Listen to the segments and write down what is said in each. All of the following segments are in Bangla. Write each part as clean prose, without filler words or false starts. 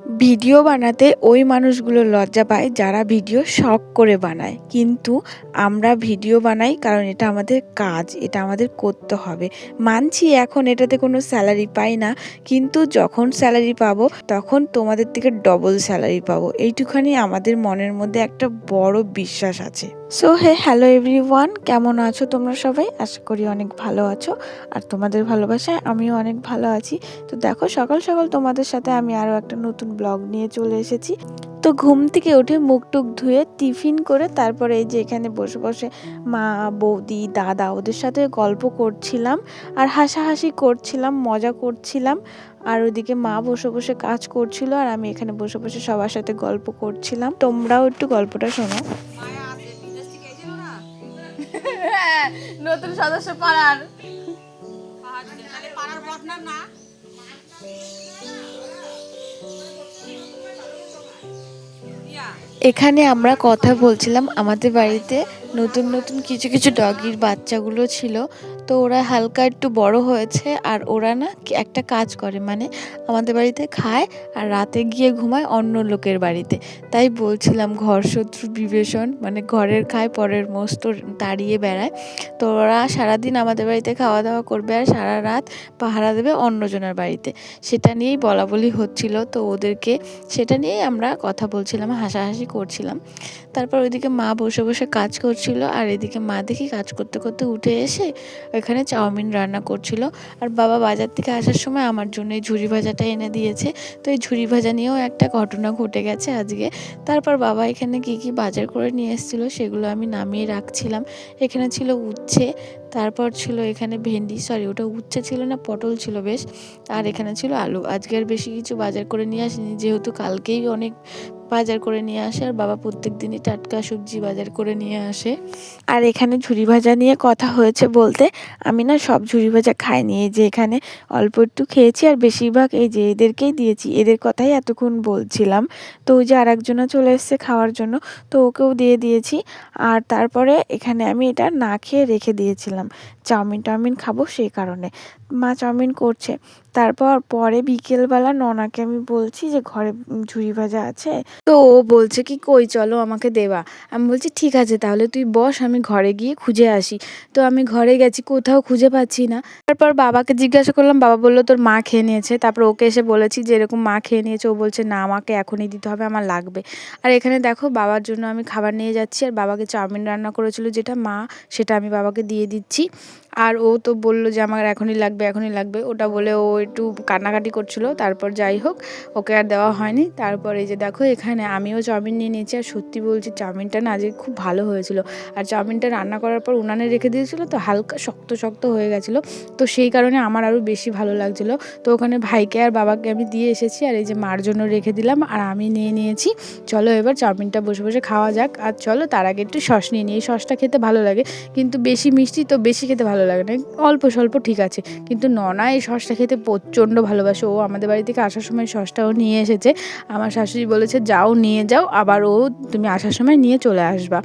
ভিডিও বানাতে ওই মানুষগুলো লজ্জা পায় যারা ভিডিও শখ করে বানায়, কিন্তু আমরা ভিডিও বানাই কারণ এটা আমাদের কাজ, এটা আমাদের করতে হবে। মানছি এখন এটাতে কোনো স্যালারি পাই না, কিন্তু যখন স্যালারি পাবো তখন তোমাদের থেকে ডবল স্যালারি পাবো, এইটুখানি আমাদের মনের মধ্যে একটা বড় বিশ্বাস আছে। সো হ্যালো এভরিওয়ান, কেমন আছো তোমরা সবাই? আশা করি অনেক ভালো আছো, আর তোমাদের ভালোবাসায় আমিও অনেক ভালো আছি। তো দেখো, সকাল সকাল তোমাদের সাথে আমি আরও একটা নতুন ব্লগ নিয়ে চলে এসেছি। তো ঘুম থেকে উঠে মুখ টুক ধুয়ে টিফিন করে তারপরে এই যে এখানে বসে বসে মা, বৌদি, দাদা ওদের সাথে গল্প করছিলাম আর হাসাহাসি করছিলাম, মজা করছিলাম। আর ওইদিকে মা বসে বসে কাজ করছিল আর আমি এখানে বসে বসে সবার সাথে গল্প করছিলাম। তোমরাও একটু গল্পটা শোনো। নতুন সদস্য পাড়ার না। এখানে আমরা কথা বলছিলাম, আমাদের বাড়িতে নতুন নতুন কিছু কিছু ডগির বাচ্চাগুলো ছিল। তো ওরা হালকা একটু বড় হয়েছে আর ওরা না একটা কাজ করে, মানে আমাদের বাড়িতে খায় আর রাতে গিয়ে ঘুমায় অন্য লোকের বাড়িতে। তাই বলছিলাম ঘর শত্রু বিভীষণ, মানে ঘরের খায় পরের মস্ত তাড়িয়ে বেড়ায়। তো ওরা সারাদিন আমাদের বাড়িতে খাওয়া দাওয়া করবে আর সারা রাত পাহারা দেবে অন্যজনের বাড়িতে। সেটা নিয়েই বলা বলি হচ্ছিল, তো ওদেরকে সেটা নিয়েই আমরা কথা বলছিলাম, হাসাহাসি করছিলাম। তারপর ওইদিকে মা বসে বসে কাজ করছিল আর এদিকে মা দেখি কাজ করতে করতে উঠে এসে এখানে চাউমিন রান্না করছিল। আর বাবা বাজার থেকে আসার সময় আমার জন্য এই ঝুরি ভাজাটা এনে দিয়েছে। তো এই ঝুরি ভাজা নিয়েও একটা ঘটনা ঘটে গেছে আজকে। তারপর বাবা এখানে কি কি বাজার করে নিয়ে এসেছিলো সেগুলো আমি নামিয়ে রাখছিলাম। এখানে ছিল উচ্ছে, তারপর ছিল এখানে ভেন্ডি, সরি ওটা উচ্ছে ছিল না, পটল ছিল বেশ। আর এখানে ছিল আলু। আজকে আর বেশি কিছু বাজার করে নিয়ে আসিনি, যেহেতু কালকেই অনেক বাজার করে নিয়ে আসে আর বাবা প্রত্যেক দিনই টাটকা সবজি বাজার করে নিয়ে আসে। আর এখানে ঝুরি ভাজা নিয়ে কথা হয়েছে বলতে, আমি না সব ঝুরি ভাজা খাইনি, এই যে এখানে অল্প একটু খেয়েছি আর বেশিরভাগ এই যে এদেরকেই দিয়েছি, এদের কথাই এতক্ষণ বলছিলাম। তো ওই যে আরেকজনা চলে এসছে খাওয়ার জন্য, তো ওকেও দিয়ে দিয়েছি। আর তারপরে এখানে আমি এটা না খেয়ে রেখে দিয়েছিলাম, চাউমিন খাবো সেই কারণে। মা চাউমিন করছে। তারপর পরে বিকেলবেলা ননাকে আমি বলছি যে ঘরে ঝুরি ভাজা আছে, তো ও বলছে কি কই চলো আমাকে দেবা। আমি বলছি ঠিক আছে তাহলে তুই বস, আমি ঘরে গিয়ে খুঁজে আসি। তো আমি ঘরে গেছি, কোথাও খুঁজে পাচ্ছি না। তারপর বাবাকে জিজ্ঞাসা করলাম, বাবা বললো তোর মা খেয়ে নিয়েছে। তারপর ওকে এসে বলেছি যে এরকম মা খেয়ে নিয়েছে, ও বলছে না আমাকে এখনই দিতে হবে, আমার লাগবে। আর এখানে দেখো বাবার জন্য আমি খাবার নিয়ে যাচ্ছি আর বাবাকে চাউমিন রান্না করেছিল যেটা মা, সেটা আমি বাবাকে দিয়ে দিচ্ছি। আর ও তো বললো যে আমার এখনই লাগবে এখনই লাগবে, ওটা বলে ও একটু কান্নাকাটি করছিল। তারপর যাই হোক ওকে আর দেওয়া হয়নি। তারপর এই যে দেখো এখানে আমিও চাউমিন নিয়ে নিয়েছি আর সত্যি বলছি চাউমিনটা না আজকে খুব ভালো হয়েছিল। আর চাউমিনটা রান্না করার পর উনানে রেখে দিয়েছিল, তো হালকা শক্ত শক্ত হয়ে গেছিলো, তো সেই কারণে আমার আরও বেশি ভালো লাগছিলো। তো ওখানে ভাইকে আর বাবাকে আমি দিয়ে এসেছি আর এই যে মার জন্য রেখে দিলাম আর আমি নিয়ে নিয়েছি। চলো এবার চাউমিনটা বসে বসে খাওয়া যাক। আর চলো তার আগে একটু সস নিয়ে নিই, এই সসটা খেতে ভালো লাগে, কিন্তু বেশি মিষ্টি তো বেশি খেতে ভালো লাগে না, অল্প স্বল্প ঠিক আছে। কিন্তু ননা এই সসটা খেতে প্রচণ্ড ভালোবাসে, ও আমাদের বাড়ি থেকে আসার সময় সসটাও নিয়ে এসেছে। আমার শাশুড়ি বলেছে যাও নিয়ে যাও, আবার ও তুমি আসার সময় নিয়ে চলে আসবা।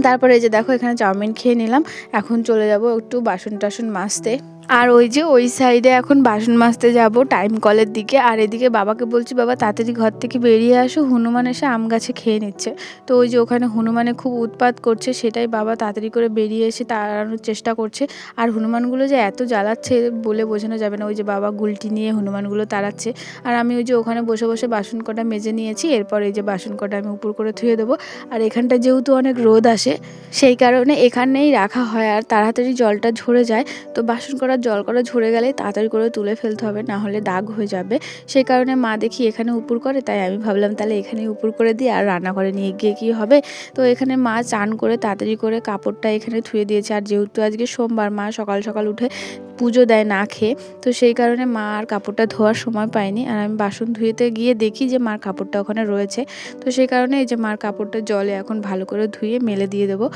তারপরে এই যে দেখো এখানে চাউমিন খেয়ে নিলাম, এখন চলে যাব একটু বাসন টাসন মাজতে। আর ওই যে ওই সাইডে এখন বাসন মাজতে যাব টাইম কলের দিকে। আর এদিকে বাবাকে বলছি বাবা তাড়াতাড়ি ঘর থেকে বেরিয়ে আসো, হনুমান এসে আম গাছে খেয়ে নিচ্ছে। তো ওই যে ওখানে হনুমানে খুব উৎপাত করছে, সেটাই বাবা তাড়াতাড়ি করে বেরিয়ে এসে তাড়ানোর চেষ্টা করছে। আর হনুমানগুলো যে এত জ্বালাচ্ছে বলে বোঝানো যাবে না, ওই যে বাবা গুলটি নিয়ে হনুমানগুলো তাড়াচ্ছে। আর আমি ওই যে ওখানে বসে বসে বাসন কটা মেজে নিয়েছি, এরপর এই যে বাসন কটা আমি উপর করে ধুয়ে দেবো। আর এখানটা যেহেতু অনেক রোদ আসে সেই কারণে এখানেই রাখা হয় আর তাড়াতাড়ি জলটা ঝরে যায়। তো বাসন করার জল করা ঝরে গেলে তাড়াতাড়ি করে তুলে ফেলতে হবে, না হলে দাগ হয়ে যাবে। সেই কারণে মা দেখি এখানে উপর করে, তাই আমি ভাবলাম তাহলে এখানেই উপর করে দিই, আর রান্নাঘরে নিয়ে গিয়ে কী হবে। তো এখানে মা চান করে তাড়াতাড়ি করে কাপড়টা এখানে ধুয়ে দিয়েছে। আর যেহেতু আজকে সোমবার, মা সকাল সকাল উঠে পুজো দেয় না খেয়ে, তো সেই কারণে মা আর কাপড়টা ধোয়ার সময় পায়নি। আর আমি বাসন ধুয়েতে গিয়ে দেখি যে মার কাপড়টা ওখানে রয়েছে। তো সেই কারণে এই যে মার কাপড়টা জলে এখন ভালো করে ধুয়ে মেলে দিয়ে দেবো।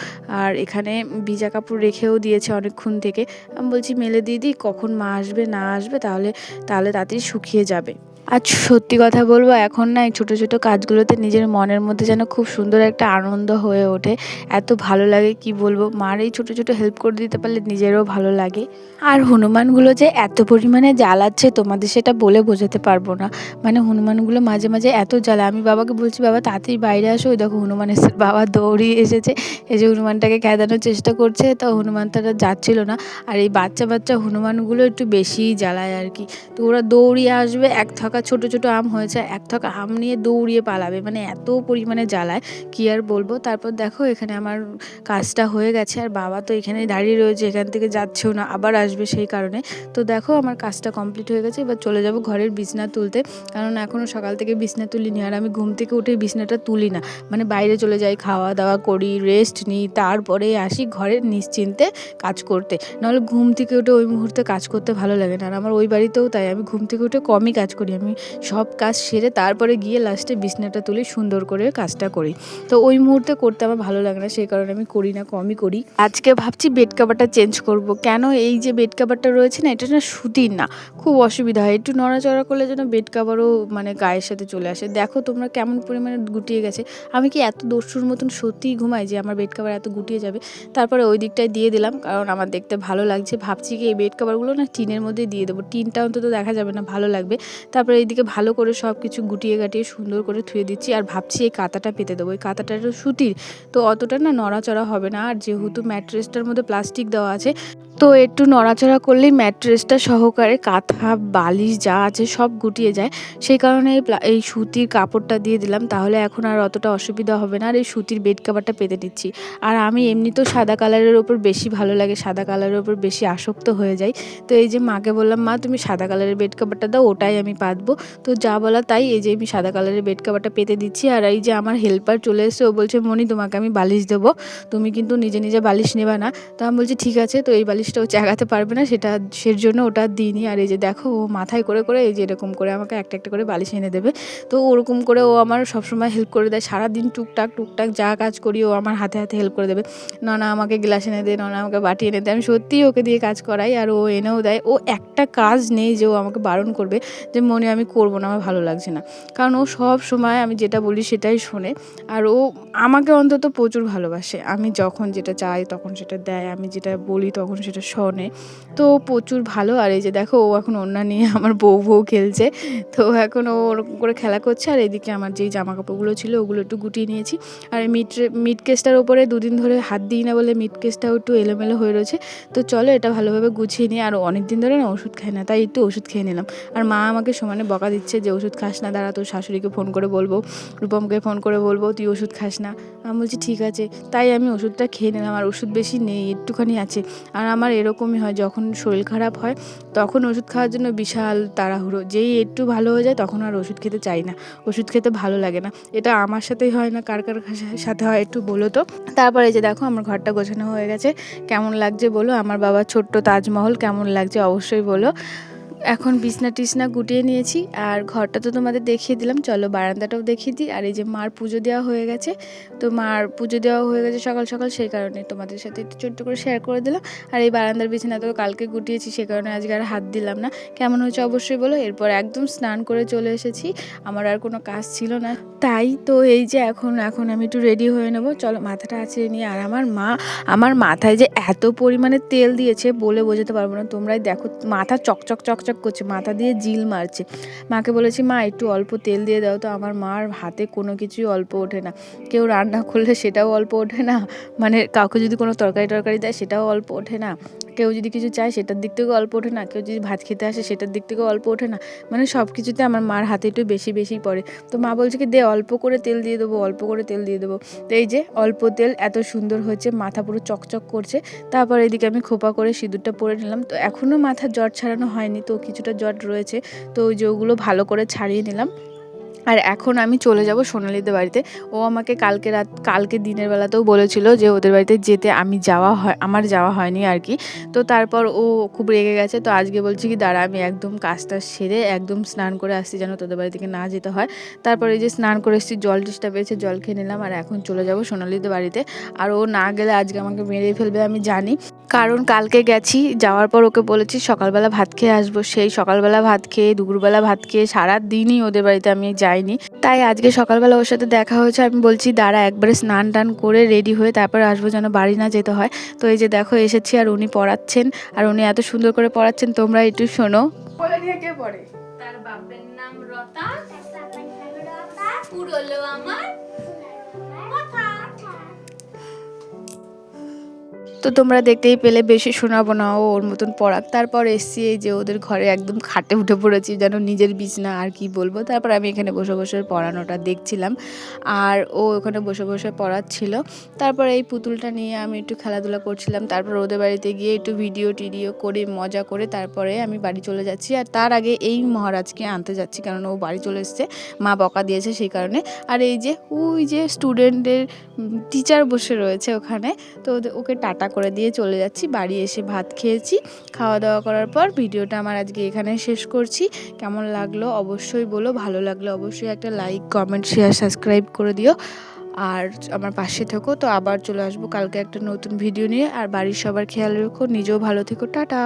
আর এখানে ভিজা কাপড় রেখেও দিয়েছে অনেকক্ষণ থেকে। আমি বলছি মেলে দিয়ে দিই, কখন মা আসবে না আসবে, তাহলে তাড়াতাড়ি শুকিয়ে যাবে। আজ সত্যি কথা বলবো, এখন না এই ছোটো ছোটো কাজগুলোতে নিজের মনের মধ্যে যেন খুব সুন্দর একটা আনন্দ হয়ে ওঠে। এত ভালো লাগে কি বলবো, মার এই ছোটো ছোটো হেল্প করে দিতে পারলে নিজেরও ভালো লাগে। আর হনুমানগুলো যে এত পরিমাণে জ্বালাচ্ছে তোমাদের সেটা বলে বোঝাতে পারবো না। মানে হনুমানগুলো মাঝে মাঝে এত জ্বালা, আমি বাবাকে বলছি বাবা তাড়াতাড়ি বাইরে আসো, ওই দেখো হনুমান এসে, বাবা দৌড়িয়ে এসেছে, এই যে হনুমানটাকে খেদানোর চেষ্টা করছে, তো হনুমান তারা যাচ্ছিল না। আর এই বাচ্চা বাচ্চা হনুমানগুলো একটু বেশিই জ্বালায় আর কি। তো ওরা দৌড়িয়ে আসবে, এক থোকা ছোটো ছোটো আম হয়েছে, এক থোকা আম নিয়ে দৌড়িয়ে পালাবে, মানে এত পরিমাণে জ্বালায় কি আর বলবো। তারপর দেখো এখানে আমার কাজটা হয়ে গেছে, আর বাবা তো এখানেই দাঁড়িয়ে রয়েছে, এখান থেকে যাচ্ছেও না, আবার আসবে সেই কারণে। তো দেখো আমার কাজটা কমপ্লিট হয়ে গেছে, এবার চলে যাব ঘরের বিছনা তুলতে, কারণ এখনও সকাল থেকে বিছনা তুলিনি। আর আমি ঘুম থেকে উঠে বিছনাটা তুলি না, মানে বাইরে চলে যাই, খাওয়া দাওয়া করি, রেস্ট নিই, তারপরে আসি ঘরে নিশ্চিন্তে কাজ করতে। নাহলে ঘুম থেকে উঠে ওই মুহূর্তে কাজ করতে ভালো লাগে না। আর আমার ওই বাড়িতেও তাই, আমি ঘুম থেকে উঠে কমই কাজ করি, আমি সব কাজ সেরে তারপরে গিয়ে লাস্টে বিছনাটা তুলি, সুন্দর করে কাজটা করি। তো ওই মুহূর্তে করতে আমার ভালো লাগে না, সেই কারণে আমি করি না, কমই করি। আজকে ভাবছি বেড কাভারটা চেঞ্জ করব। কেন, এই যে বেড কাভারটা রয়েছে না, এটা না সুতির না, খুব অসুবিধা হয়, একটু নড়াচড়া করলে যেন বেড কাভারও মানে গায়ের সাথে চলে আসে। দেখো তোমরা কেমন পরিমাণে গুটিয়ে গেছে, আমি কি এত দস্যুর মতন সত্যিই ঘুমাই যে আমার বেড কাভার এত গুটিয়ে যাবে। তারপরে ওই দিকটায় দিয়ে দিলাম, কারণ আমার দেখতে ভালো লাগছে। ভাবছি কি এই বেড কাভারগুলো না টিনের মধ্যে দিয়ে দেবো, টিনটা অন্তত দেখা যাবে না, ভালো লাগবে। তারপরে এইদিকে ভালো করে সব কিছু গুটিয়ে গাটিয়ে সুন্দর করে ধুয়ে দিচ্ছি। আর ভাবছি এই কাঁথাটা পেতে দেবো, এই কাঁথাটা একটু সুতির, তো অতটা না নড়াচড়া হবে না। আর যেহেতু ম্যাট্রেসটার মধ্যে প্লাস্টিক দেওয়া আছে, তো একটু নড়াচড়া করলেই ম্যাট্রেসটা সহকারে কাঁথা বালিশ যা আছে সব গুটিয়ে যায়। সেই কারণে এই সুতির কাপড়টা দিয়ে দিলাম, তাহলে এখন আর অতটা অসুবিধা হবে না। আর এই সুতির বেড কাভারটা পেতে দিচ্ছি। আর আমি এমনিতেও সাদা কালারের ওপর বেশি ভালো লাগে, সাদা কালারের ওপর বেশি আসক্ত হয়ে যাই। তো এই যে মাকে বললাম, মা তুমি সাদা কালারের বেড কাভারটা দাও, ওটাই আমি পাতবো। তো যা বলা তাই, এই যে আমি সাদা কালারের বেড কাভারটা পেতে দিচ্ছি। আর এই যে আমার হেল্পার চলে এসে, ও বলছে মনি তোমাকে আমি বালিশ দেবো, তুমি কিন্তু নিজে নিজে বালিশ নেবা না। তো আমি বলছি ঠিক আছে। তো এই বালিশটা ও চাগাতে পারবে না, সের জন্য ওটা দিইনি। আর এই যে দেখো ও মাথায় করে করে এই যে এরকম করে আমাকে একটা একটা করে বালিশ এনে দেবে। তো ওরকম করে ও আমার সবসময় হেল্প করে দেয়, সারাদিন টুকটাক টুকটাক যা কাজ করি ও আমার হাতে হাতে হেল্প করে দেবে। না আমাকে গ্লাস এনে দে, না আমাকে বাটি এনে দে, আমি সত্যিই ওকে দিয়ে কাজ করাই, আর ও এনেও দেয়। ও একটা কাজ নেই যে ও আমাকে বারণ করবে যে মনে আমি করবো না, আমার ভালো লাগছে না, কারণ ও সব সময় আমি যেটা বলি সেটাই শোনে। আর ও আমাকে অন্তত প্রচুর ভালোবাসে, আমি যখন যেটা চাই তখন সেটা দেয়, আমি যেটা বলি তখন সেটা শোনে। তো প্রচুর ভালো। আর এই যে দেখো ও এখন ওড়না নিয়ে আমার বউ খেলছে, তো এখন ও ওরকম করে খেলা করছে। আর এদিকে আমার যেই জামা কাপড়গুলো ছিল ওগুলো একটু গুটিয়ে নিয়েছি। আর এই মিড কেসটার ওপরে দুদিন ধরে হাত দিই না বলে মিড কেসটাও একটু এলোমেলো হয়ে রয়েছে। তো চলো এটা ভালোভাবে গুছিয়ে নিই। আর অনেক দিন ধরে না ওষুধ খাই না, তাই একটু ওষুধ খেয়ে নিলাম। আর মা আমাকে সমানে বকা দিচ্ছে যে ওষুধ খাস না, দাঁড়া তোর শাশুড়িকে ফোন করে বলবো, রূপমকে ফোন করে বলবো তুই ওষুধ খাস না। আমি বলছি ঠিক আছে, তাই আমি ওষুধটা খেয়ে নিলাম। আর ওষুধ বেশি নেই, একটুখানি আছে। আর আমার এরকমই হয়, যখন শরীর খারাপ হয় তখন ওষুধ খাওয়ার জন্য বিশাল তাড়াহুড়ো, যেই একটু ভালো হয়ে যায় তখন আর ওষুধ খেতে চাই না, ওষুধ খেতে ভালো লাগে না। এটা আমার সাথেই হয় না, কার কার সাথে হয় একটু বলো তো। তারপরে এই যে দেখো আমার ঘরটা গোছানো হয়ে গেছে, কেমন লাগছে বলো, আমার বাবার ছোট্ট তাজমহল কেমন লাগছে অবশ্যই বলো। এখন বিছনা টিছনা গুটিয়ে নিয়েছি, আর ঘরটা তো তোমাদের দেখিয়ে দিলাম, চলো বারান্দাটাও দেখিয়ে দিই। আর এই যে মার পুজো দেওয়া হয়ে গেছে, তো মার পুজো দেওয়া হয়ে গেছে সকাল সকাল, সেই কারণে তোমাদের সাথে একটু ছোট্ট করে শেয়ার করে দিলাম। আর এই বারান্দার বিছানা তো কালকে গুটিয়েছি, সে কারণে আজকে আর হাত দিলাম না। কেমন হয়েছে অবশ্যই বলো। এরপর একদম স্নান করে চলে এসেছি, আমার আর কোনো কাজ ছিল না, তাই তো এই যে এখন আমি একটু রেডি হয়ে নেবো, চলো মাথাটা আছড়ে নিয়ে। আর আমার মা আমার মাথায় যে এত পরিমাণে তেল দিয়েছে বলে বোঝাতে পারবো না, তোমরাই দেখো মাথা চকচক চকচক করছে, মাথা দিয়ে জিল মারছে। মাকে বলেছি মা একটু অল্প তেল দিয়ে দাও, তো আমার মার হাতে কোনো কিছুই অল্প ওঠে না, কেউ রান্না করলে সেটাও অল্প ওঠে না, মানে কাউকে যদি কোনো তরকারি দেয় সেটাও অল্প ওঠে না, কেউ যদি কিছু চায় সেটার দিক থেকেও অল্প ওঠে না, কেউ যদি ভাত খেতে আসে সেটার দিক থেকেও অল্প ওঠে না, মানে সব কিছুতে আমার মার হাতে একটু বেশি বেশি পড়ে। তো মা বলছে কি দে অল্প করে তেল দিয়ে দেবো, অল্প করে তেল দিয়ে দেবো। তো এই যে অল্প তেল এত সুন্দর হয়েছে, মাথা পুরো চকচক করছে। তারপর এদিকে আমি খোপা করে সিঁদুরটা পরে নিলাম। তো এখনও মাথার জট ছাড়ানো হয়নি, তো কিছুটা জট রয়েছে, তো ওই যে ওগুলো ভালো করে ছাড়িয়ে নিলাম। আর এখন আমি চলে যাব সোনালিদের বাড়িতে। ও আমাকে কালকে দিনের বেলাতেও বলেছিল যে ওদের বাড়িতে যেতে, আমার যাওয়া হয়নি আর কি। তো তারপর ও খুব রেগে গেছে, তো আজকে বলছি কি দাঁড়া আমি একদম কাজটা সেরে একদম স্নান করে আসছি যেন তোদের বাড়ি থেকে না যেতে হয়। তারপর এই যে স্নান করে এসেছি, জল টেস্টা পেয়েছে, জল খেয়ে নিলাম। আর এখন চলে যাব সোনালিদের বাড়িতে। আর ও না গেলে আজকে আমাকে মেরে ফেলবে আমি জানি। কারণ কালকে গেছি, যাওয়ার পর ওকে বলেছি সকালবেলা ভাত খেয়ে আসবো। সেই সকালবেলা ভাত খেয়ে, দুপুরবেলা ভাত খেয়ে সারাদিনই ওদের বাড়িতে আমি যাইনি। তাই আজকে সকালবেলা ওর সাথে দেখা হয়েছে। আমি বলছি দাঁড়া একবারে স্নান টান করে রেডি হয়ে তারপর আসবো, যেন বাড়ি না যেতে হয়। তো এই যে দেখো এসেছি, আর উনি পড়াচ্ছেন, আর উনি এত সুন্দর করে পড়াচ্ছেন, তোমরা একটু শোনো। বলে নিয়ে কে পড়ে? তার বাপের নাম রতা, পুরলো আমার কথা। তো তোমরা দেখতেই পেলে, বেশি শোনাবো না, ও ওর মতন পড়াক। তারপর এসছি এই যে ওদের ঘরে একদম খাটে উঠে পড়েছি, যেন নিজের বিছনা, আর কি বলবো। তারপর আমি এখানে বসে বসে পড়ানোটা দেখছিলাম, আর ও ওখানে বসে বসে পড়াচ্ছিল। তারপর এই পুতুলটা নিয়ে আমি একটু খেলাধুলা করছিলাম। তারপর ওদের বাড়িতে গিয়ে একটু ভিডিও টিডিও করে মজা করে তারপরে আমি বাড়ি চলে যাচ্ছি। আর তার আগে এই মহারাজকে আনতে যাচ্ছি, কারণ ও বাড়ি চলে এসছে, মা বকা দিয়েছে সেই কারণে। আর এই যে ওই যে স্টুডেন্টের টিচার বসে রয়েছে ওখানে, তো ওকে টাটা করে দিয়ে চলে যাচ্ছি। বাড়ি এসে ভাত খেয়েছি, খাওয়া দাওয়া করার পর ভিডিওটা আমার আজকে এখানে শেষ করছি। কেমন লাগলো অবশ্যই বলো, ভালো লাগলে অবশ্যই একটা লাইক, কমেন্ট, শেয়ার, সাবস্ক্রাইব করে দিও, আর আমার পাশে থেকো। তো আবার চলে আসবো কালকে একটা নতুন ভিডিও নিয়ে। আর বাড়ির সবার খেয়াল রেখো, নিজেও ভালো থেকো, টাটা।